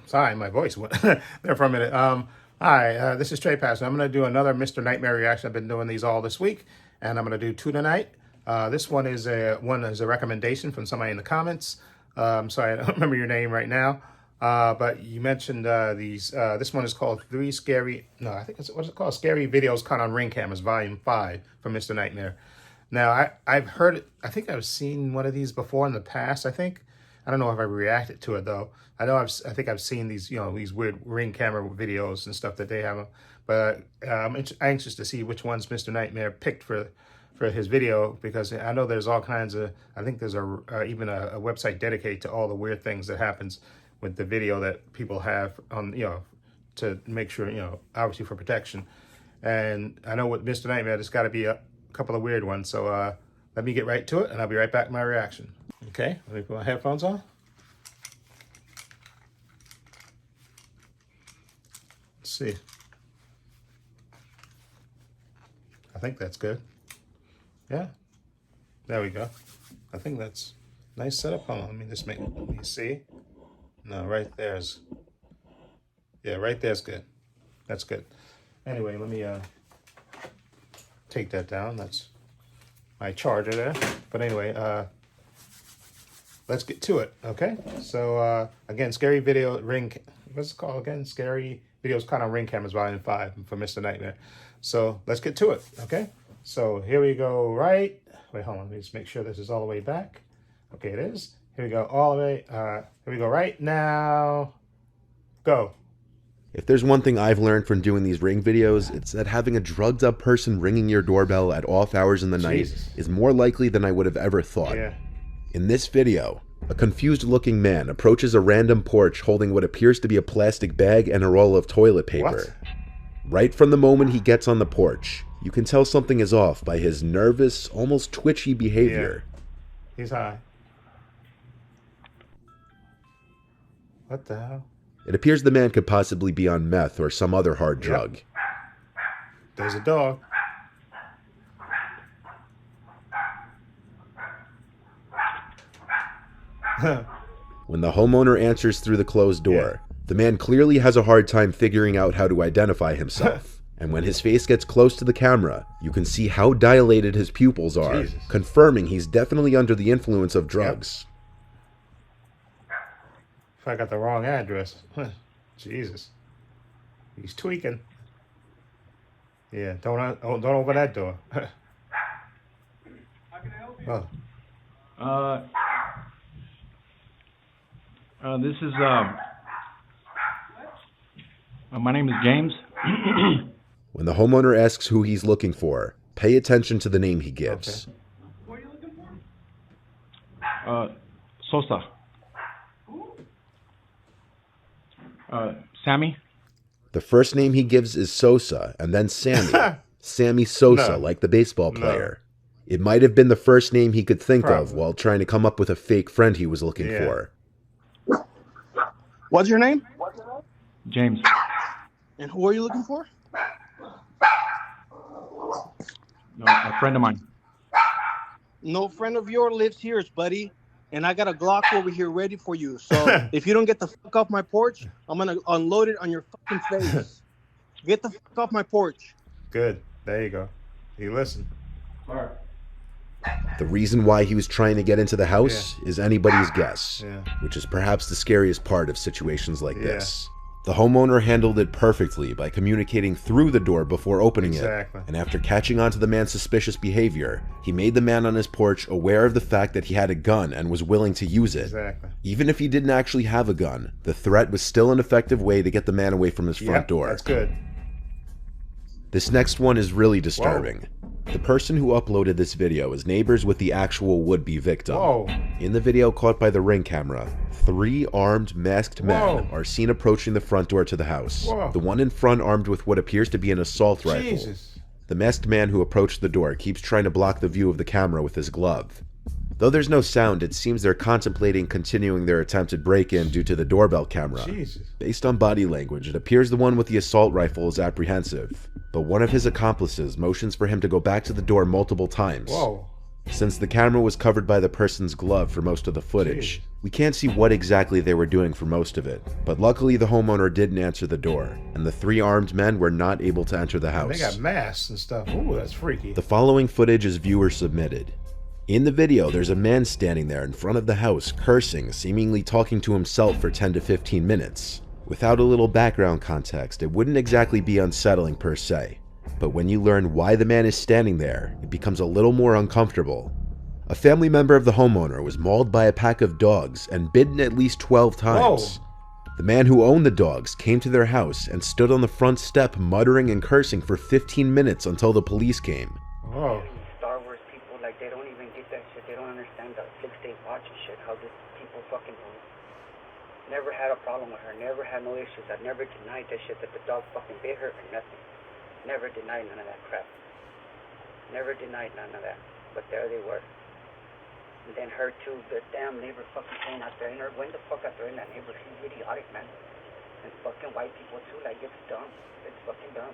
Sorry, my voice went there for a minute. Hi, this is Trey Passon. I'm going to do another Mr. Nightmare reaction. I've been doing these all this week, and I'm going to do two tonight. This one is a recommendation from somebody in the comments. Sorry, I don't remember your name right now, but you mentioned these. This one is called Three Scary. No, I think it's what's it called? Scary Videos Caught on Ring Cameras, Volume 5 from Mr. Nightmare. Now, I've heard it. I think I've seen one of these before in the past. I don't know if I reacted to it though. I think I've seen these, these weird Ring camera videos and stuff that they have, but I'm anxious to see which ones Mr. Nightmare picked for his video, because I know there's all kinds of. I think there's even a website dedicated to all the weird things that happens with the video that people have on, to make sure, obviously for protection. And I know with Mr. Nightmare, there's got to be a couple of weird ones. So let me get right to it, and I'll be right back with my reaction. Okay, let me put my headphones on. Let's see. I think that's good. Yeah, there we go. I think that's nice setup. Hold on, let me see. No, right there's, yeah, right there's good. That's good. Anyway, let me take that down. That's my charger there. But anyway, let's get to it, okay? So, again, Scary Video Ring, what's it called again? Scary Videos Caught on Ring Cameras, Volume 5 for Mr. Nightmare. So, let's get to it, okay? So, here we go, right? Wait, hold on, let me just make sure this is all the way back. Okay, it is. Here we go, all the way, here we go, right now, go. If there's one thing I've learned from doing these Ring videos, it's that having a drugged up person ringing your doorbell at off hours in the night is more likely than I would have ever thought. Yeah. In this video, a confused looking man approaches a random porch holding what appears to be a plastic bag and a roll of toilet paper. What? Right from the moment he gets on the porch, you can tell something is off by his nervous, almost twitchy behavior. Yeah. He's high. What the hell? It appears the man could possibly be on meth or some other hard drug. There's a dog. When the homeowner answers through the closed door, the man clearly has a hard time figuring out how to identify himself. And when his face gets close to the camera, you can see how dilated his pupils are, confirming he's definitely under the influence of drugs. If I got the wrong address. Jesus. He's tweaking. Yeah, don't open that door. How can I help you? This is my name is James. When the homeowner asks who he's looking for, pay attention to the name he gives. Okay. Who are you looking for? Sosa. Who? Sammy. The first name he gives is Sosa, and then Sammy. Sammy Sosa, No. like the baseball player. It might have been the first name he could think Probably. of while trying to come up with a fake friend he was looking for. What's your name? James. And who are you looking for? No, a friend of mine. No friend of yours lives here, buddy. And I got a Glock over here ready for you. So if you don't get the fuck off my porch, I'm going to unload it on your fucking face. Get the fuck off my porch. Good. There you go. You listen. All right. The reason why he was trying to get into the house is anybody's guess, which is perhaps the scariest part of situations like this. The homeowner handled it perfectly by communicating through the door before opening it, and after catching on to the man's suspicious behavior, he made the man on his porch aware of the fact that he had a gun and was willing to use it. Even if he didn't actually have a gun, the threat was still an effective way to get the man away from his front door. That's good. This next one is really disturbing. The person who uploaded this video is neighbors with the actual would-be victim. In the video caught by the Ring camera, 3 armed, masked men are seen approaching the front door to the house. The one in front armed with what appears to be an assault rifle. The masked man who approached the door keeps trying to block the view of the camera with his glove. Though there's no sound, it seems they're contemplating continuing their attempted break-in due to the doorbell camera. Based on body language, it appears the one with the assault rifle is apprehensive, but one of his accomplices motions for him to go back to the door multiple times. Since the camera was covered by the person's glove for most of the footage, we can't see what exactly they were doing for most of it. But luckily the homeowner didn't answer the door, and the 3 armed men were not able to enter the house. They got masks and stuff. Ooh, that's freaky. The following footage is viewer submitted. In the video, there's a man standing there in front of the house, cursing, seemingly talking to himself for 10 to 15 minutes. Without a little background context, it wouldn't exactly be unsettling per se. But when you learn why the man is standing there, it becomes a little more uncomfortable. A family member of the homeowner was mauled by a pack of dogs and bitten at least 12 times. Whoa. The man who owned the dogs came to their house and stood on the front step muttering and cursing for 15 minutes until the police came. Oh. Star Wars people, like, they don't even get that shit. They don't understand the 6-day watch and shit, how these people fucking move. Never had a problem with her, never had no issues. I never denied that shit, that the dog fucking bit her or nothing. Never denied none of that crap. Never denied none of that. But there they were. And then her too, the damn neighbor fucking came out there in her window, fuck out there in that neighborhood. She's idiotic, man. And fucking white people too, like, it's dumb. It's fucking dumb.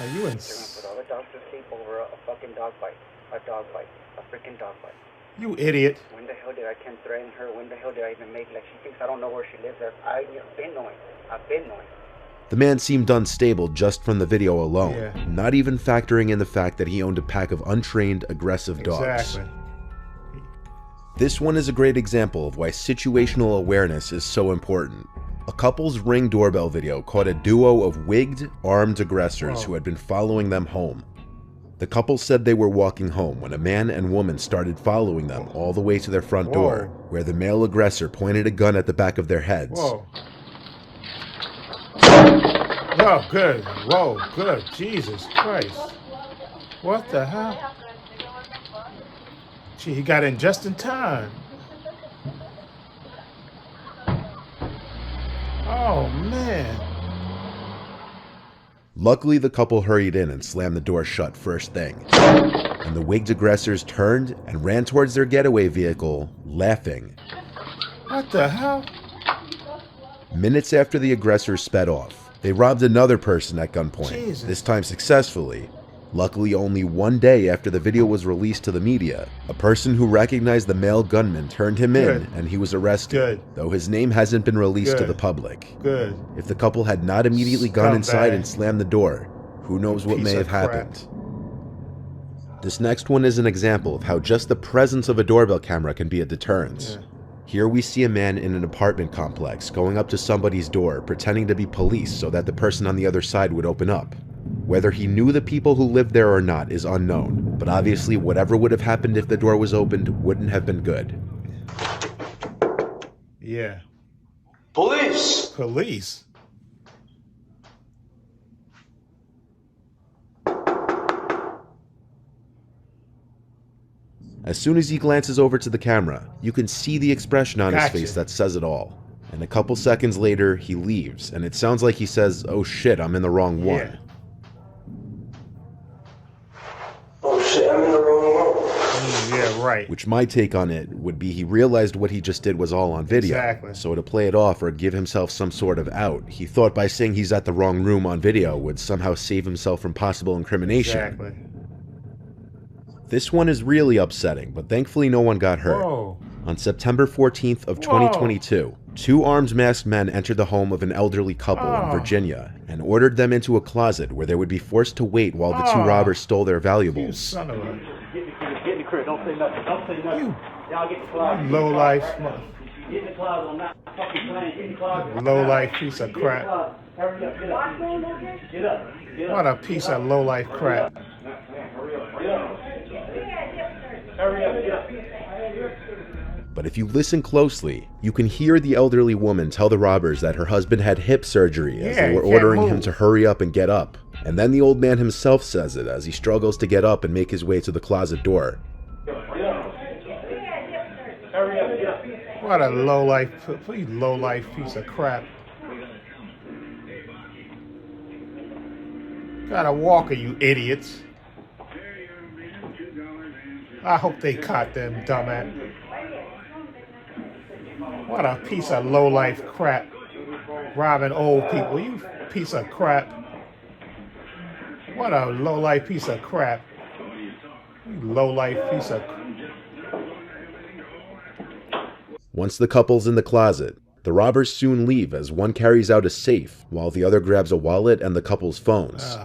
Are you in? They're gonna put all the dogs to sleep over a fucking dog fight. A dog fight. A freaking dog fight. You idiot. When the hell did I can threaten her? When the hell did I even make, like, she thinks I don't know where she lives? I've been knowing. I've been knowing. The man seemed unstable just from the video alone, Yeah. not even factoring in the fact that he owned a pack of untrained, aggressive dogs. Exactly. This one is a great example of why situational awareness is so important. A couple's Ring doorbell video caught a duo of wigged, armed aggressors Whoa. who had been following them home. The couple said they were walking home when a man and woman started following them all the way to their front door, Whoa. where the male aggressor pointed a gun at the back of their heads. Whoa. Oh, good. Whoa, good. Jesus Christ. What the hell? Gee, he got in just in time. Oh, man. Luckily, the couple hurried in and slammed the door shut first thing, and the wigged aggressors turned and ran towards their getaway vehicle, laughing. What the hell? Minutes after the aggressors sped off, they robbed another person at gunpoint, Jesus. this time successfully. Luckily, only one day after the video was released to the media, a person who recognized the male gunman turned him in Good. and he was arrested, Good. though his name hasn't been released to Good. the public. Good. If the couple had not immediately gone inside Scumbag. and slammed the door, who knows what Piece may of have crap. happened. This next one is an example of how just the presence of a doorbell camera can be a deterrence. Yeah. Here we see a man in an apartment complex going up to somebody's door, pretending to be police so that the person on the other side would open up. Whether he knew the people who lived there or not is unknown, but obviously whatever would have happened if the door was opened wouldn't have been good. Yeah. Police! Police. As soon as he glances over to the camera, you can see the expression on his Gotcha. face that says it all. And a couple seconds later, he leaves, and it sounds like he says, "Oh shit, I'm in the wrong one." Yeah. Oh shit, I'm in the wrong one. Yeah, right. Which my take on it would be he realized what he just did was all on video. Exactly. So to play it off or give himself some sort of out, he thought by saying he's at the wrong room on video would somehow save himself from possible incrimination. Exactly. This one is really upsetting, but thankfully no one got hurt. Whoa. On September 14th of 2022, 2 armed masked men entered the home of an elderly couple in Oh. Virginia and ordered them into a closet where they would be forced to wait while the 2 Oh. robbers stole their You valuables. son of a Get in the crib. Don't say nothing. Don't say nothing. Y'all get the closet. low life, Get in the closet. I'm not fucking playing. Get in the closet. low life piece of Get in the crap. closet. Hurry up. Get up. Get up. Get up. What a piece of low life crap. Get up. Hurry up. Get up. But if you listen closely, you can hear the elderly woman tell the robbers that her husband had hip surgery as Yeah, they were he can't ordering him move. to hurry up and get up. And then the old man himself says it as he struggles to get up and make his way to the closet door. Hurry up. Get up. What a low life piece of crap. Got a walker, you idiots. I hope they caught them, dumbass. What a piece of low life crap. Robbing old people, you piece of crap. What a low life piece of crap. low life piece of. Once the couple's in the closet, the robbers soon leave as one carries out a safe while the other grabs a wallet and the couple's phones.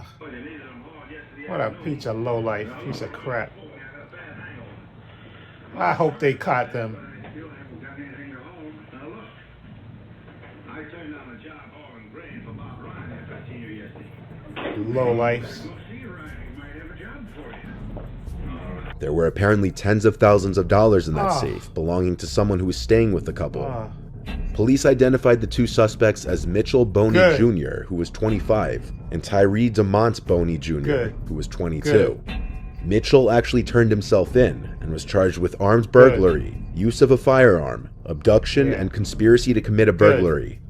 What a piece of low life piece of crap. I hope they caught them. Low life. There were apparently tens of thousands of dollars in that safe, belonging to someone who was staying with the couple. Police identified the two suspects as Mitchell Boney Jr., who was 25, and Tyree DeMont Boney Jr., who was 22. Mitchell actually turned himself in and was charged with armed burglary, use of a firearm, abduction, and conspiracy to commit a burglary.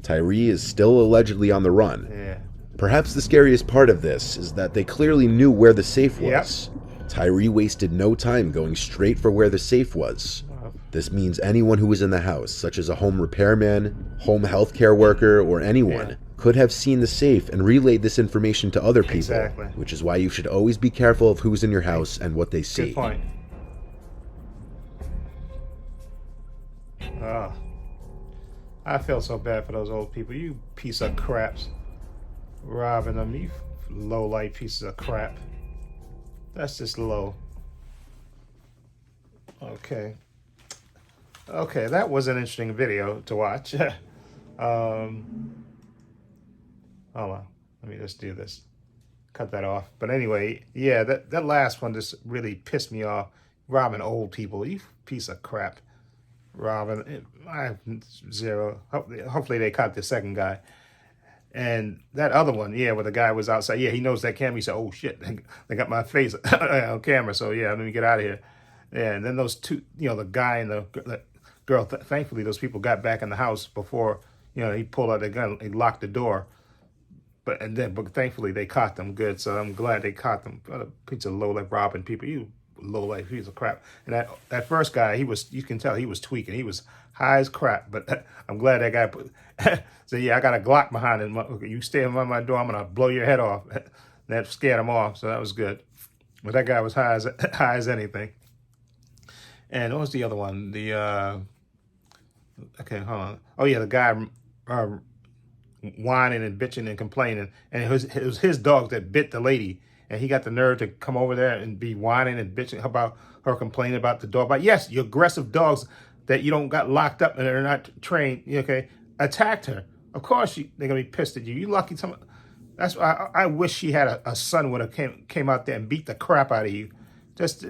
Tyree is still allegedly on the run. Perhaps the scariest part of this is that they clearly knew where the safe was. Tyree wasted no time going straight for where the safe was. This means anyone who was in the house, such as a home repairman, home healthcare worker, or anyone, could have seen the safe and relayed this information to other people, which is why you should always be careful of who's in your house and what they see. Good point. I feel so bad for those old people. You piece of craps. Robbing them, you low life pieces of crap. That's just low. Okay, that was an interesting video to watch. Hold on, let me just do this. Cut that off. But anyway, yeah, that last one just really pissed me off. Robbing old people, you piece of crap. Robbing, I have zero. Hopefully they caught the second guy. And that other one, yeah, where the guy was outside, yeah, he knows that camera. He said, "Oh shit, they got my face on camera." So yeah, let me get out of here. Yeah, and then those two, the guy and the girl. Thankfully, those people got back in the house before, he pulled out the gun. He locked the door. But thankfully they caught them good. So I'm glad they caught them. What a piece of low life robbing people. You low life piece of crap. And that first guy, you can tell he was tweaking. He was high as crap. But I'm glad that guy so yeah, I got a Glock behind him. You stay in my door, I'm gonna blow your head off. That scared him off, so that was good. But that guy was high as anything. And what was the other one? Okay, hold on. Oh yeah, the guy whining and bitching and complaining, and it was his dog that bit the lady, and he got the nerve to come over there and be whining and bitching about her complaining about the dog. But yes, your aggressive dogs that you don't got locked up and they're not trained, attacked her. Of course they're gonna be pissed at you. You lucky some. That's why I wish she had a son would have came out there and beat the crap out of you. Just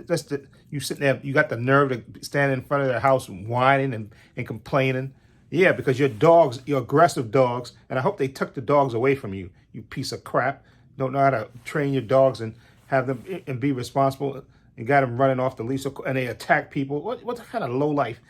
you sitting there, you got the nerve to stand in front of their house whining and complaining. Yeah, because your aggressive dogs, and I hope they took the dogs away from you, you piece of crap. Don't know how to train your dogs and have them and be responsible. You got them running off the leash and they attack people. What kind of low life?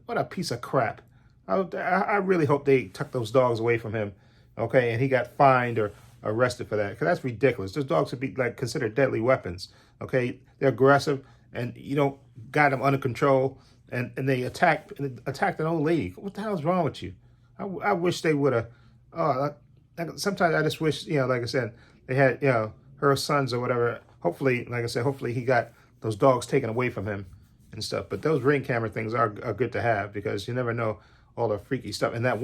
What a piece of crap. I really hope they took those dogs away from him. Okay, and he got fined or arrested for that, because that's ridiculous. Those dogs should be considered deadly weapons. Okay, they're aggressive and you don't got them under control. And they attacked an old lady. What the hell is wrong with you? I wish they would have. Sometimes I just wish, like I said, they had, her sons or whatever. Hopefully, like I said, hopefully he got those dogs taken away from him and stuff. But those Ring camera things are good to have, because you never know all the freaky stuff. And that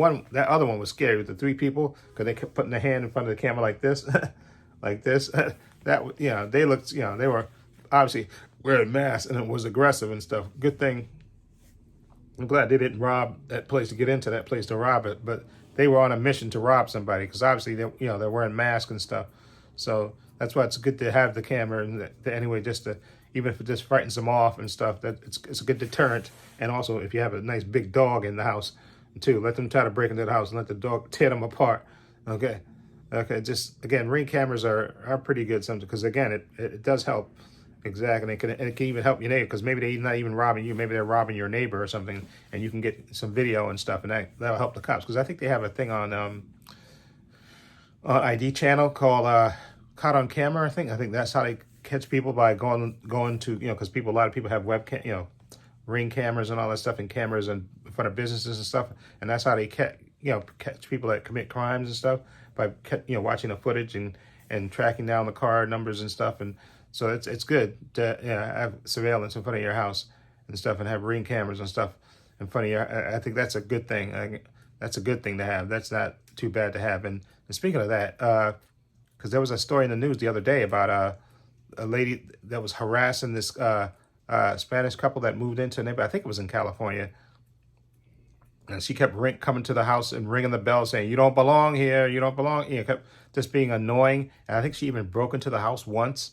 other one was scary with the three people, because they kept putting their hand in front of the camera like this, like this. They looked, they were obviously wearing masks and it was aggressive and stuff. Good thing. I'm glad they didn't rob that place to get into that place to rob it, but they were on a mission to rob somebody, because obviously they're wearing masks and stuff. So that's why it's good to have the camera, and anyway, just to, even if it just frightens them off and stuff, that it's a good deterrent. And also, if you have a nice big dog in the house too, let them try to break into the house and let the dog tear them apart. Okay. Just again, Ring cameras are pretty good sometimes, because again, it does help. Exactly, and it can even help your neighbor, because maybe they're not even robbing you. Maybe they're robbing your neighbor or something, and you can get some video and stuff, and that'll help the cops. Because I think they have a thing on ID channel called Caught on Camera. I think that's how they catch people, by going to, because a lot of people have webcam, Ring cameras and all that stuff, and cameras in front of businesses and stuff, and that's how they catch people that commit crimes and stuff, by watching the footage and tracking down the car numbers and stuff. And So it's good to have surveillance in front of your house and stuff, and have Ring cameras and stuff in front of your. I think that's a good thing. That's a good thing to have. That's not too bad to have. And speaking of that, because there was a story in the news the other day about a lady that was harassing this Spanish couple that moved into a neighborhood. I think it was in California. And she kept coming to the house and ringing the bell saying, "You don't belong here. You don't belong here." Kept just being annoying. And I think she even broke into the house once,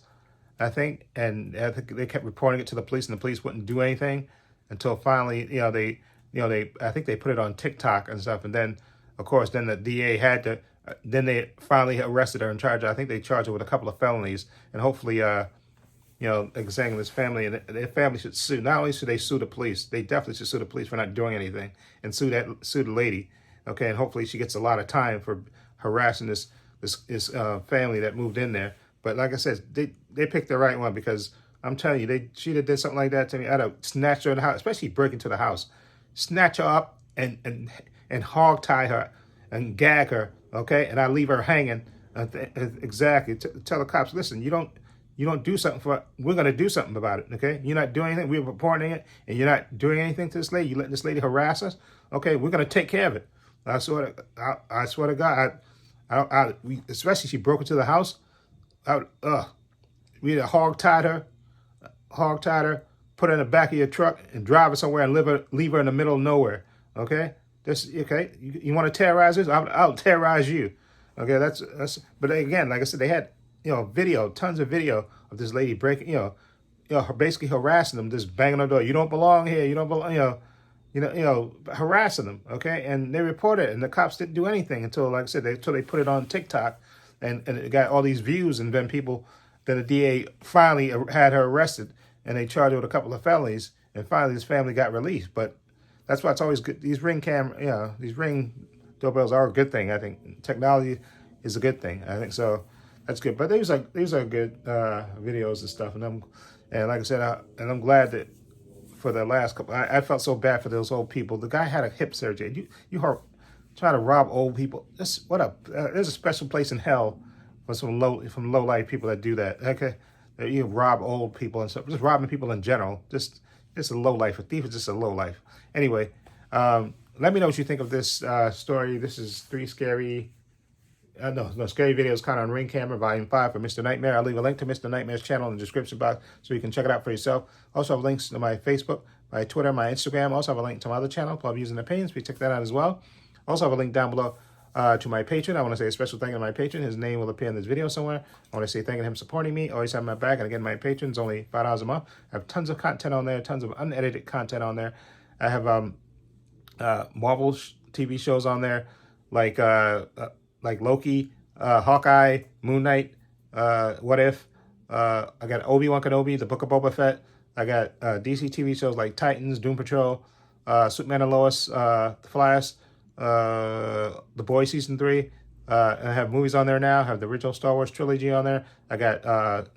I think. And I think they kept reporting it to the police, and the police wouldn't do anything until finally, I think they put it on TikTok and stuff. And then, of course, then the DA had to, then they finally arrested her and charged her. I think they charged her with a couple of felonies. And hopefully, saying this family and their family should sue. Not only should they sue the police, they definitely should sue the police for not doing anything, and sue the lady. Okay, and hopefully she gets a lot of time for harassing this family that moved in there. But like I said, they picked the right one, because I'm telling you, she'd have did something like that to me, I'd have snatched her in the house, especially break into the house, snatch her up and hog tie her and gag her. Okay, and I leave her hanging. Exactly. Tell the cops, listen, you don't do something we're going to do something about it, okay? You're not doing anything. We're reporting it, and you're not doing anything to this lady. You letting this lady harass us, okay? We're going to take care of it. I swear to God, especially she broke into the house. We'd have hog-tied her, put her in the back of your truck, and drive her somewhere and leave her in the middle of nowhere, okay? Okay? You want to terrorize us? I'll terrorize you, okay? That's. But again, like I said, they had, tons of video of this lady breaking, basically harassing them, just banging on the door. You don't belong here. You don't belong, harassing them. Okay. And they reported it, and the cops didn't do anything until, like I said, until they put it on TikTok, and it got all these views. And then the DA finally had her arrested, and they charged her with a couple of felonies. And finally this family got released. But that's why it's always good. These Ring doorbells are a good thing. I think technology is a good thing. I think so. That's good, but these are good videos and stuff, and like I said, I'm glad that for the last couple, I felt so bad for those old people. The guy had a hip surgery. You try to rob old people. There's a special place in hell for some low life people that do that. Okay, you rob old people and stuff. Just robbing people in general. Just a low life. A thief is just a low life. Anyway, let me know what you think of this story. This is Scary Videos caught on Ring Camera, Volume 5 for Mr. Nightmare. I'll leave a link to Mr. Nightmare's channel in the description box so you can check it out for yourself. Also have links to my Facebook, my Twitter, my Instagram. Also have a link to my other channel, Club Views and Opinions. Please check that out as well. Also have a link down below to my patron. I want to say a special thank you to my patron. His name will appear in this video somewhere. I want to say thank you to him supporting me, always having my back. And again, my patron's only $5 a month. I have tons of content on there, tons of unedited content on there. I have Marvel TV shows on there, like Loki, Hawkeye, Moon Knight, What If. I got Obi-Wan Kenobi, The Book of Boba Fett. I got DC TV shows like Titans, Doom Patrol, Superman and Lois, The Flash, The Boys Season 3. And I have movies on there now. I have the original Star Wars trilogy on there. I got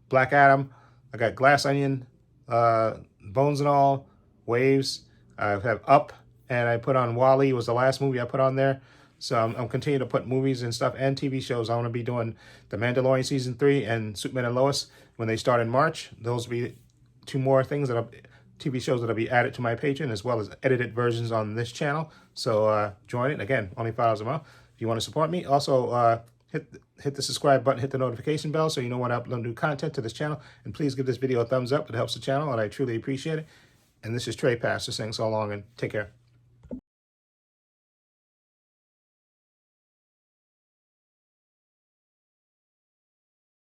Black Adam. I got Glass Onion, Bones and All, Waves. I have Up, and I put on WALL-E was the last movie I put on there. So I'm continuing to put movies and stuff and TV shows. I want to be doing The Mandalorian Season 3 and Superman and Lois when they start in March. Those will be two more things TV shows that'll be added to my Patreon, as well as edited versions on this channel. So join it. Again, only $5 a month. If you want to support me, also hit the subscribe button, hit the notification bell so you know when I upload new content to this channel. And please give this video a thumbs up. It helps the channel, and I truly appreciate it. And this is Trey Pastor saying so long, and take care.